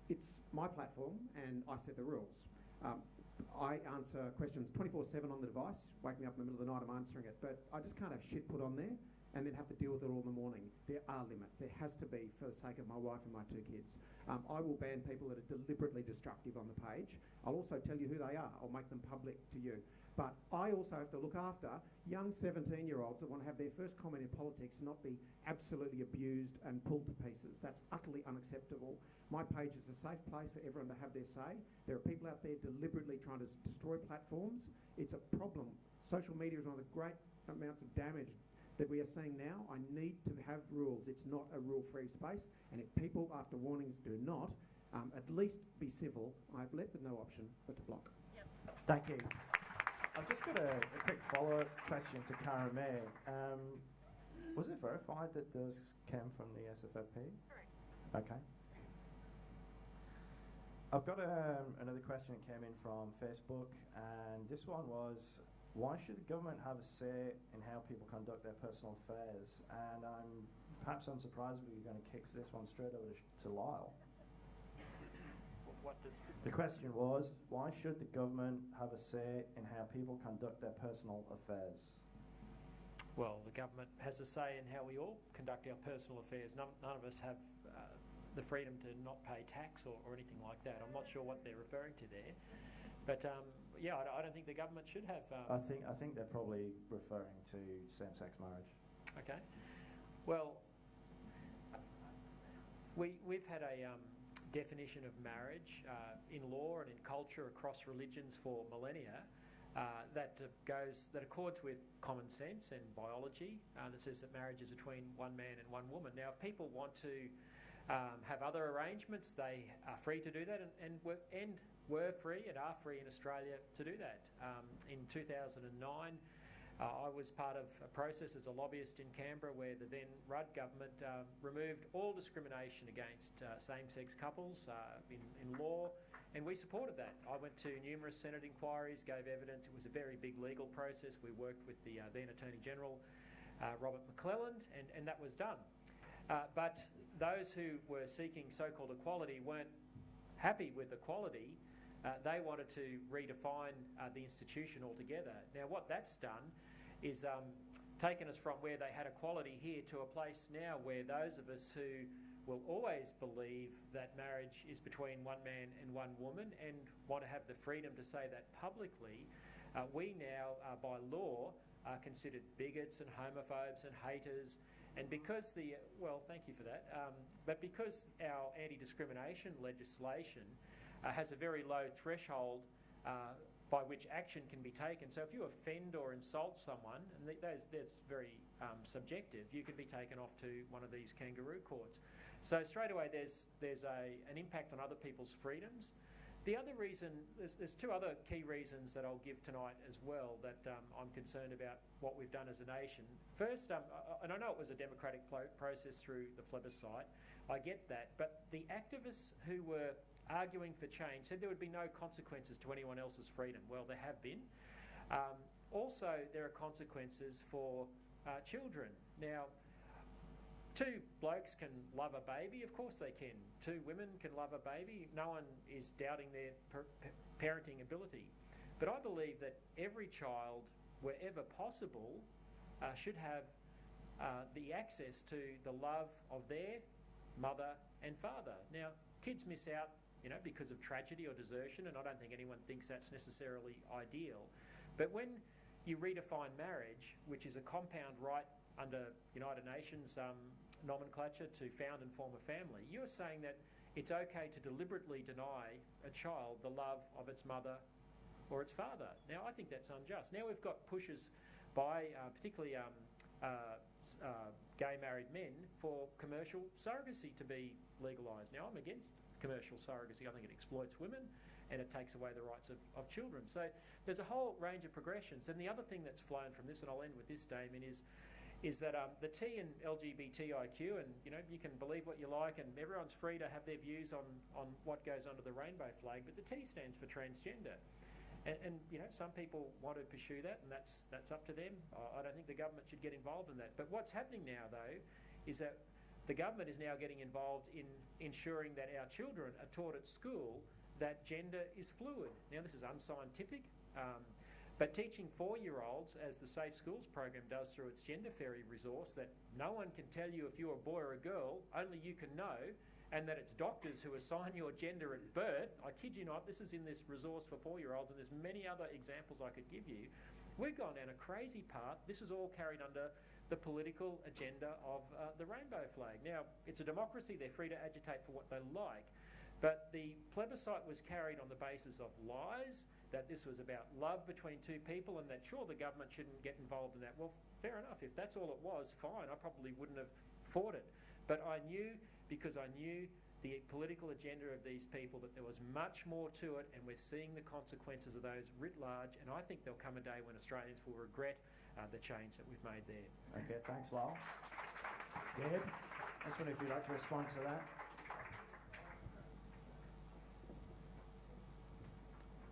it's my platform and I set the rules. I answer questions 24/7 on the device. Wake me up in the middle of the night, I'm answering it. But I just can't have shit put on there and then have to deal with it all in the morning. There are limits. There has to be, for the sake of my wife and my 2 kids. I will ban people that are deliberately destructive on the page. I'll also tell you who they are. I'll make them public to you. But I also have to look after young 17-year-olds that want to have their first comment in politics and not be absolutely abused and pulled to pieces. That's utterly unacceptable. My page is a safe place for everyone to have their say. There are people out there deliberately trying to destroy platforms. It's a problem. Social media is one of the great amounts of damage that we are seeing now. I need to have rules. It's not a rule-free space. And if people, after warnings, do not, at least be civil, I've left with no option but to block. Yep. Thank you. I've just got a quick follow-up question to Karen May. Was it verified that those came from the SFFP? Correct. Okay. I've got another question that came in from Facebook, and this one was, why should the government have a say in how people conduct their personal affairs? And perhaps unsurprisingly, you're going to kick this one straight over to Lyle. The question was, why should the government have a say in how people conduct their personal affairs? Well, the government has a say in how we all conduct our personal affairs. None of us have the freedom to not pay tax or anything like that. I'm not sure what they're referring to there. But yeah, I don't think the government should have... I think they're probably referring to same-sex marriage. Okay. Well, we've had a definition of marriage in law and in culture across religions for millennia that accords with common sense and biology, that says that marriage is between one man and one woman. Now, if people want to have other arrangements, they are free to do that, and were free and are free in Australia to do that. In 2009, I was part of a process as a lobbyist in Canberra where the then Rudd government removed all discrimination against same-sex couples in law, and we supported that. I went to numerous Senate inquiries, gave evidence. It was a very big legal process. We worked with the then Attorney General, Robert McClelland, and that was done. But those who were seeking so-called equality weren't happy with equality. They wanted to redefine the institution altogether. Now, what that's done is taken us from where they had equality here to a place now where those of us who will always believe that marriage is between one man and one woman and want to have the freedom to say that publicly, we now, by law, are considered bigots and homophobes and haters. And because thank you for that, but because our anti-discrimination legislation has a very low threshold by which action can be taken. So if you offend or insult someone, and that's very subjective, you can be taken off to one of these kangaroo courts. So straight away there's an impact on other people's freedoms. The other reason, there's 2 other key reasons that I'll give tonight as well that I'm concerned about what we've done as a nation. First, and I know it was a democratic process through the plebiscite, I get that, but the activists who were arguing for change said there would be no consequences to anyone else's freedom. Well, there have been. Also, there are consequences for children. Now, 2 blokes can love a baby, of course they can. 2 women can love a baby. No one is doubting their parenting ability. But I believe that every child, wherever possible, should have the access to the love of their mother and father. Now, kids miss out, because of tragedy or desertion, and I don't think anyone thinks that's necessarily ideal. But when you redefine marriage, which is a compound right under United Nations nomenclature to found and form a family, you're saying that it's okay to deliberately deny a child the love of its mother or its father. Now, I think that's unjust. Now we've got pushes by particularly gay married men for commercial surrogacy to be legalised. Now, I'm against commercial surrogacy. I think it exploits women and it takes away the rights of children. So there's a whole range of progressions. And the other thing that's flown from this, and I'll end with this, Damien, is that the T in LGBTIQ, and you can believe what you like, and everyone's free to have their views on what goes under the rainbow flag, but the T stands for transgender. And some people want to pursue that, and that's up to them. I don't think the government should get involved in that. But what's happening now, though, is that the government is now getting involved in ensuring that our children are taught at school that gender is fluid. Now, this is unscientific, but teaching 4-year-olds, as the Safe Schools program does through its Gender Fairy resource, that no one can tell you if you're a boy or a girl, only you can know, and that it's doctors who assign your gender at birth. I kid you not, this is in this resource for 4-year-olds, and there's many other examples I could give you. We've gone down a crazy path. This is all carried under the political agenda of the rainbow flag. Now, it's a democracy. They're free to agitate for what they like. But the plebiscite was carried on the basis of lies, that this was about love between two people, and that, sure, the government shouldn't get involved in that. Well, fair enough. If that's all it was, fine. I probably wouldn't have fought it. But I knew, because I knew the political agenda of these people, that there was much more to it, and we're seeing the consequences of those writ large, and I think there'll come a day when Australians will regret the change that we've made there. Okay, thanks, Lyle. Deb, I just wonder if you'd like to respond to that.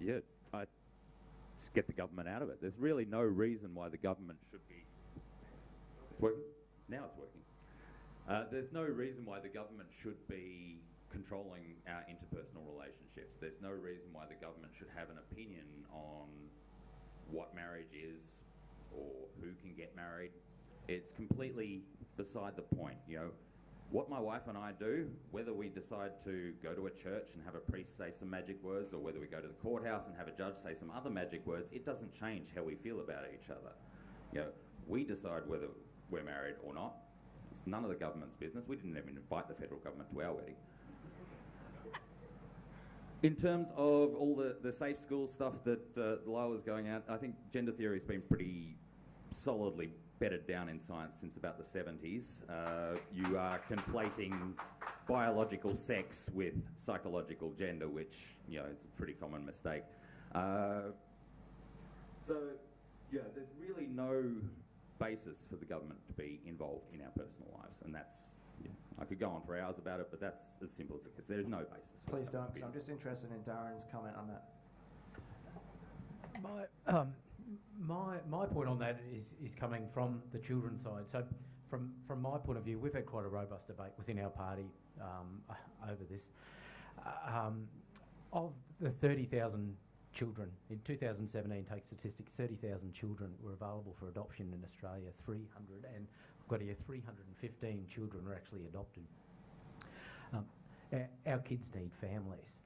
Yeah, I just get the government out of it. There's really no reason why the government should be... It's working? Now it's working. There's no reason why the government should be controlling our interpersonal relationships. There's no reason why the government should have an opinion on what marriage is or who can get married. It's completely beside the point. You know, what my wife and I do, whether we decide to go to a church and have a priest say some magic words, or whether we go to the courthouse and have a judge say some other magic words, it doesn't change how we feel about each other. You know, we decide whether we're married or not. It's none of the government's business. We didn't even invite the federal government to our wedding. In terms of all the safe school stuff that Lyle was going out, I think gender theory has been pretty solidly bedded down in science since about the 70s. You are conflating biological sex with psychological gender, which, you know, is a pretty common mistake. So, yeah, there's really no basis for the government to be involved in our personal lives, and that's, yeah, I could go on for hours about it, but that's as simple as it gets. There's no basis for Please it. don't, because I'm just interested in Darren's comment on that. My point on that is coming from the children's side. So from my point of view, we've had quite a robust debate within our party over this. Of the 30,000 children, in 2017, take statistics, 30,000 children were available for adoption in Australia. 315 children were actually adopted. Our kids need families.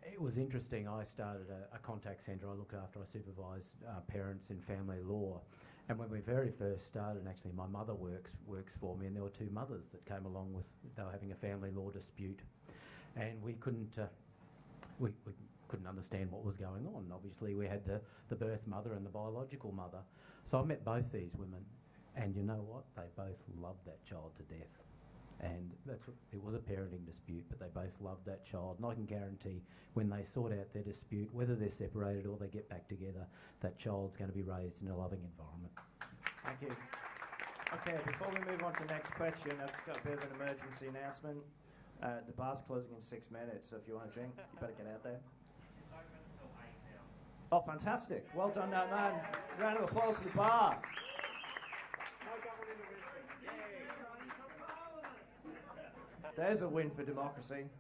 It was interesting. I started a contact centre. I look after, I supervise parents in family law. And when we very first started, and actually my mother works for me, and there were 2 mothers that came along with, they were having a family law dispute. And we couldn't understand what was going on. Obviously, we had the birth mother and the biological mother. So I met both these women, and you know what? They both loved that child to death. And it was a parenting dispute, but they both loved that child. And I can guarantee when they sort out their dispute, whether they're separated or they get back together, that child's going to be raised in a loving environment. Thank you. Okay, before we move on to the next question, I've just got a bit of an emergency announcement. The bar's closing in 6 minutes, so if you want a drink, you better get out there. Oh, fantastic. Well done, that man. Round of applause for the bar. There's a win for democracy.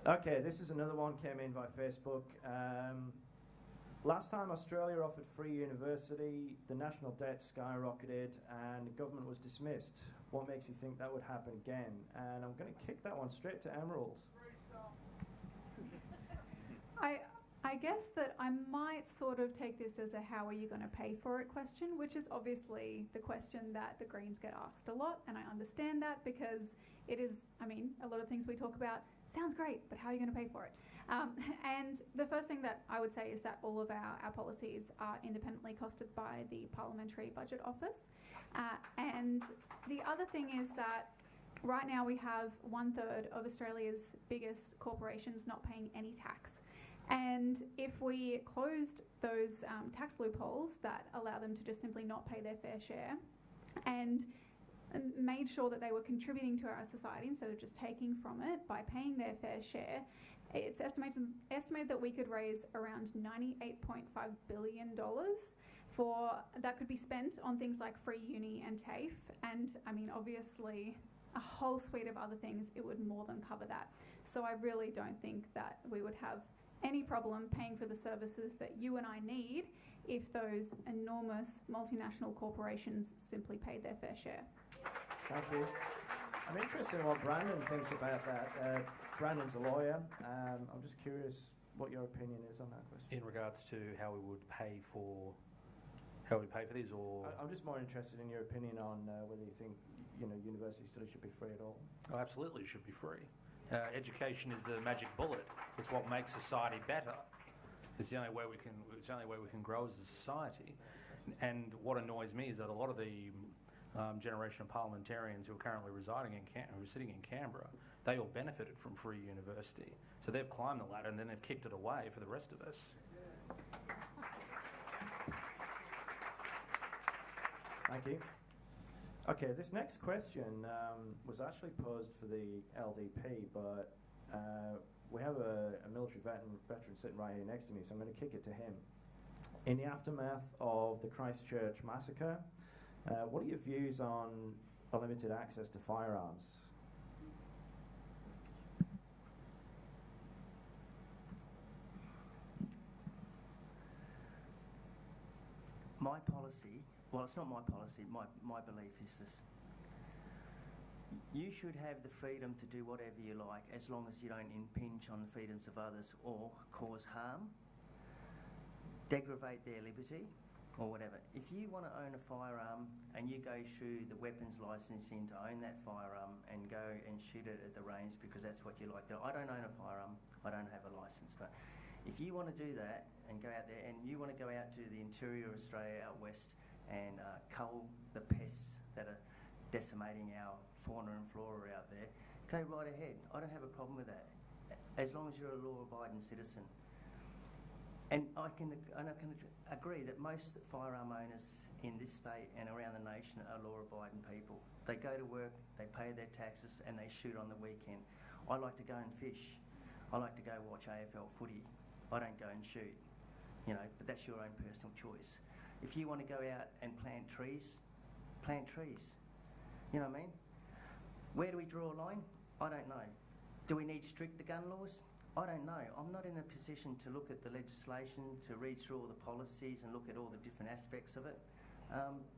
Okay, this is another one, came in by Facebook. Last time Australia offered free university, the national debt skyrocketed and the government was dismissed. What makes you think that would happen again? And I'm going to kick that one straight to Emerald. I guess that I might sort of take this as a how are you going to pay for it question, which is obviously the question that the Greens get asked a lot, and I understand that because it is, I mean, a lot of things we talk about sounds great, but how are you going to pay for it? And the first thing that I would say is that all of our policies are independently costed by the Parliamentary Budget Office. And the other thing is that right now we have 1/3 of Australia's biggest corporations not paying any tax. And if we closed those tax loopholes that allow them to just simply not pay their fair share and made sure that they were contributing to our society instead of just taking from it by paying their fair share, it's estimated that we could raise around $98.5 billion that could be spent on things like free uni and TAFE, and I mean, obviously, a whole suite of other things. It would more than cover that. So I really don't think that we would have any problem paying for the services that you and I need if those enormous multinational corporations simply paid their fair share. Thank you. I'm interested in what Brandon thinks about that. Brandon's a lawyer. I'm just curious what your opinion is on that question. In regards to how we pay for these, or I'm just more interested in your opinion on whether you think university studies should be free at all. oh, absolutely, it should be free. Education is the magic bullet. It's what makes society better. It's the only way we can grow as a society. And what annoys me is that a lot of the generation of parliamentarians who are currently residing who are sitting in Canberra, they all benefited from free university. So they've climbed the ladder and then they've kicked it away for the rest of us. Thank you. Okay, this next question was actually posed for the LDP, but we have a military veteran sitting right here next to me, so I'm going to kick it to him. In the aftermath of the Christchurch massacre, what are your views on unlimited access to firearms? My policy, well, it's not my policy, my belief is this. You should have the freedom to do whatever you like as long as you don't impinge on the freedoms of others or cause harm, degrade their liberty or whatever. If you want to own a firearm and you go through the weapons licensing to own that firearm and go and shoot it at the range because that's what you like to do. I don't own a firearm, I don't have a licence, but if you want to do that and go out there and you want to go out to the interior of Australia out west and cull the pests that are decimating our fauna and flora out there, go right ahead. I don't have a problem with that, as long as you're a law-abiding citizen. And I can agree that most firearm owners in this state and around the nation are law-abiding people. They go to work, they pay their taxes, and they shoot on the weekend. I like to go and fish. I like to go watch AFL footy. I don't go and shoot, but that's your own personal choice. If you want to go out and plant trees, plant trees. You know what I mean? Where do we draw a line? I don't know. Do we need stricter gun laws? I don't know. I'm not in a position to look at the legislation, to read through all the policies and look at all the different aspects of it.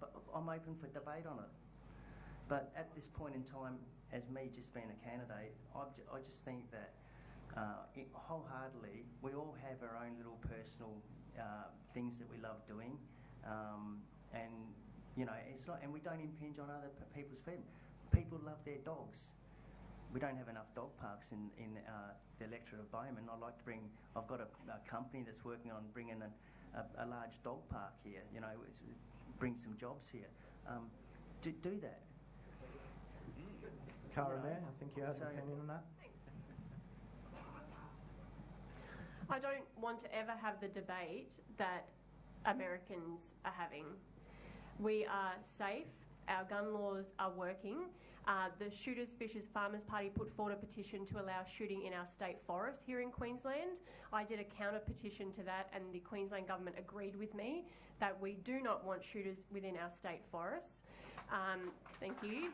But I'm open for debate on it. But at this point in time, as me just being a candidate, I just think that wholeheartedly, we all have our own little personal things that we love doing, and it's not, and we don't impinge on other people's freedom. People love their dogs. We don't have enough dog parks in the electorate of Bowman. I've got a company that's working on bringing a large dog park here. Bring some jobs here. Do that. Cara Mayer, I think you had an opinion on that. I don't want to ever have the debate that Americans are having. We are safe, our gun laws are working. The Shooters, Fishers, Farmers Party put forward a petition to allow shooting in our state forests here in Queensland. I did a counter petition to that, and the Queensland government agreed with me that we do not want shooters within our state forests. Thank you.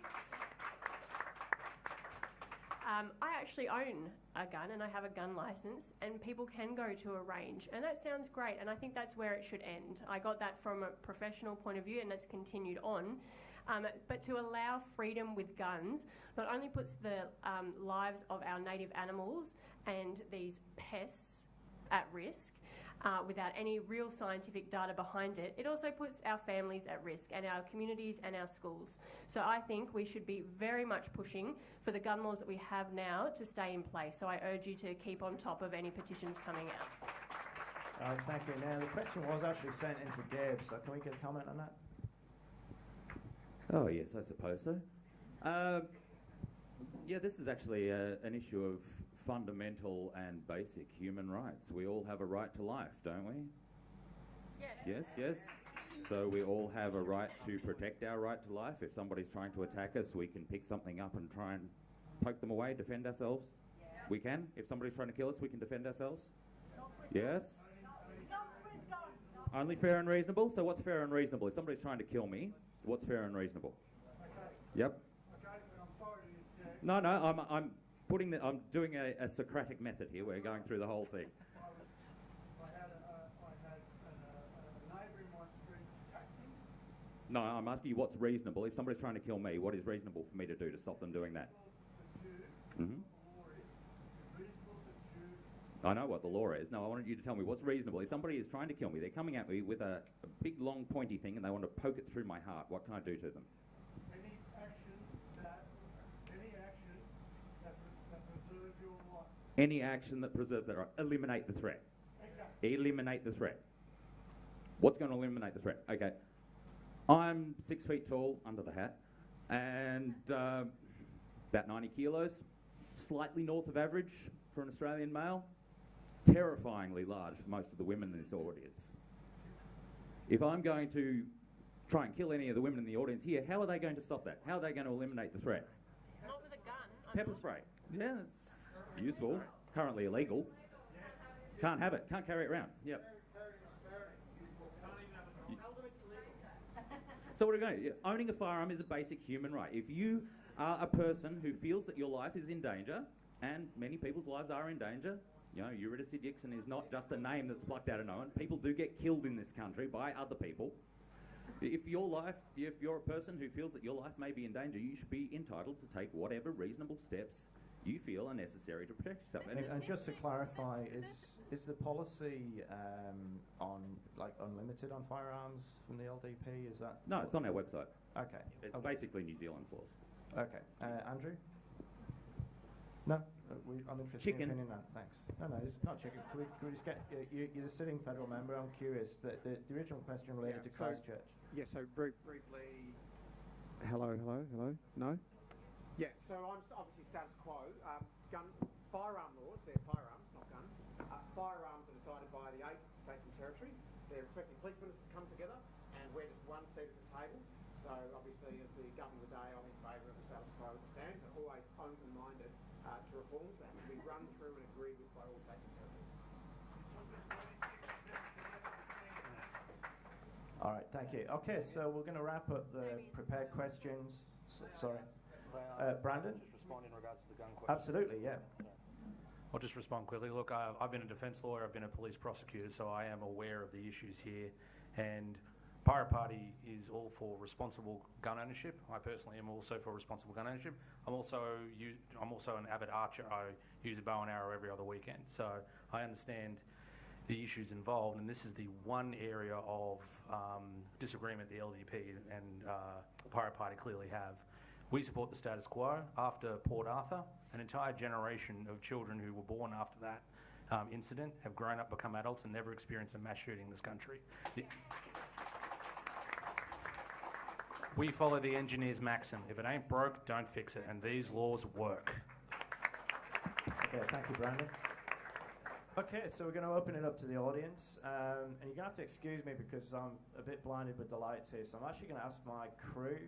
I actually own a gun and I have a gun license, and people can go to a range, and that sounds great, and I think that's where it should end. I got that from a professional point of view, and that's continued on. But to allow freedom with guns not only puts the lives of our native animals and these pests at risk, without any real scientific data behind it, it also puts our families at risk and our communities and our schools. So I think we should be very much pushing for the gun laws that we have now to stay in place. So I urge you to keep on top of any petitions coming out. Thank you. Now, the question was actually sent in for Deb, so can we get a comment on that? Oh, yes, I suppose so. Yeah, this is actually an issue of fundamental and basic human rights. We all have a right to life, don't we? Yes. Yes. So we all have a right to protect our right to life. If somebody's trying to attack us, we can pick something up and try and poke them away, defend ourselves. Yeah. We can. If somebody's trying to kill us, we can defend ourselves. Yes? Only fair and reasonable? So what's fair and reasonable? If somebody's trying to kill me, what's fair and reasonable? Yep. No, I'm doing a Socratic method here. We're going through the whole thing. No, I'm asking you what's reasonable. If somebody's trying to kill me, what is reasonable for me to do to stop them doing that? Mm-hmm. I know what the law is. No, I wanted you to tell me what's reasonable. If somebody is trying to kill me, they're coming at me with a big, long, pointy thing and they want to poke it through my heart. What can I do to them? Any action that preserves your life. Any action that preserves that right. Eliminate the threat. Exactly. Eliminate the threat. What's going to eliminate the threat? Okay. I'm 6 feet tall, under the hat, and about 90 kilos, slightly north of average for an Australian male, terrifyingly large for most of the women in this audience. If I'm going to try and kill any of the women in the audience here, how are they going to stop that? How are they going to eliminate the threat? Not with a gun. Pepper spray. Yeah, it's useful. Currently illegal. Can't have it. Can't carry it around. Yep. So what are we going to do? Owning a firearm is a basic human right. If you are a person who feels that your life is in danger, and many people's lives are in danger, you know, Eurydice Dixon is not just a name that's plucked out of no one. People do get killed in this country by other people. If you're a person who feels that your life may be in danger, you should be entitled to take whatever reasonable steps you feel are necessary to protect yourself. And just to clarify, is the policy unlimited on firearms from the LDP? Is that? No, it's on our website. Okay. It's basically New Zealand's laws. Okay. Andrew? No? I'm interested Chicken. in your opinion on that. Thanks. No, it's not chicken. Can we just get... You're the sitting federal member. I'm curious. The original question related to Christchurch. Yeah, so very briefly... Hello? No? Yeah, so I'm obviously status quo. Firearm laws, they're firearms, not guns. Firearms are decided by the 8 states and territories. Their respective police ministers come together, and we're just one seat at the table. So obviously, as the governor of the day, I'm in favour of the status quo as it stands, and always open-minded to reforms that have to be run through and agreed with by all states and territories. All right, thank you. Okay, so we're going to wrap up the prepared questions. Sorry. Brandon? Just respond in regards to the gun question. Absolutely, yeah. I'll just respond quickly. Look, I've been a defence lawyer, I've been a police prosecutor, so I am aware of the issues here. And Pirate Party is all for responsible gun ownership. I personally am also for responsible gun ownership. I'm also an avid archer. I use a bow and arrow every other weekend. So I understand the issues involved, and this is the one area of disagreement the LDP and Pirate Party clearly have. We support the status quo. After Port Arthur, an entire generation of children who were born after that incident have grown up, become adults, and never experienced a mass shooting in this country. We follow the engineer's maxim: if it ain't broke, don't fix it, and these laws work. Okay, thank you, Brandon. Okay, so we're going to open it up to the audience, and you're going to have to excuse me because I'm a bit blinded with the lights here, so I'm actually going to ask my crew,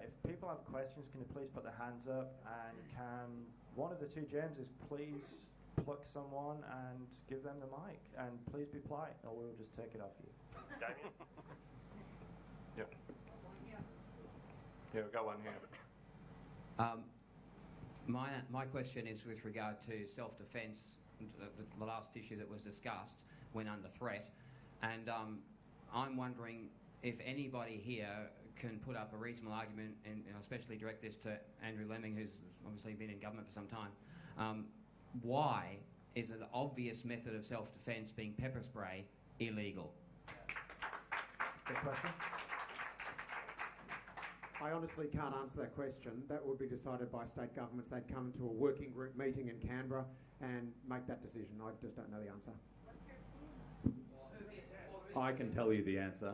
if people have questions, can you please put their hands up, and can one of the two Jameses please pluck someone and give them the mic, and please be polite, or we'll just take it off you. Damien? Yep. Yeah, we've got one here. My question is with regard to self-defence. The last issue that was discussed went under threat, and I'm wondering if anybody here can put up a reasonable argument, and especially direct this to Andrew Lemming, who's obviously been in government for some time. Why is an obvious method of self-defence, being pepper spray, illegal? Good question. I honestly can't answer that question. That would be decided by state governments. They'd come to a working group meeting in Canberra and make that decision. I just don't know the answer. I can tell you the answer.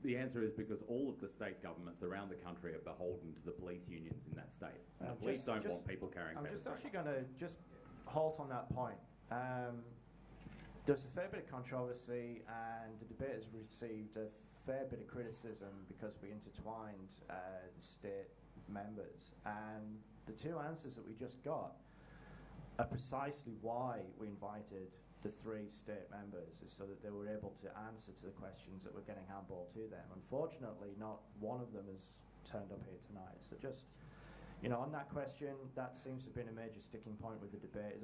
The answer is because all of the state governments around the country are beholden to the police unions in that state. And the police don't want people carrying pepper spray. I'm just actually going to just halt on that point. There's a fair bit of controversy, and the debate has received a fair bit of criticism because we intertwined the state members. And the two answers that we just got precisely why we invited the 3 state members, is so that they were able to answer to the questions that were getting handballed to them. Unfortunately, not one of them has turned up here tonight. So just, on that question, that seems to have been a major sticking point with the debate.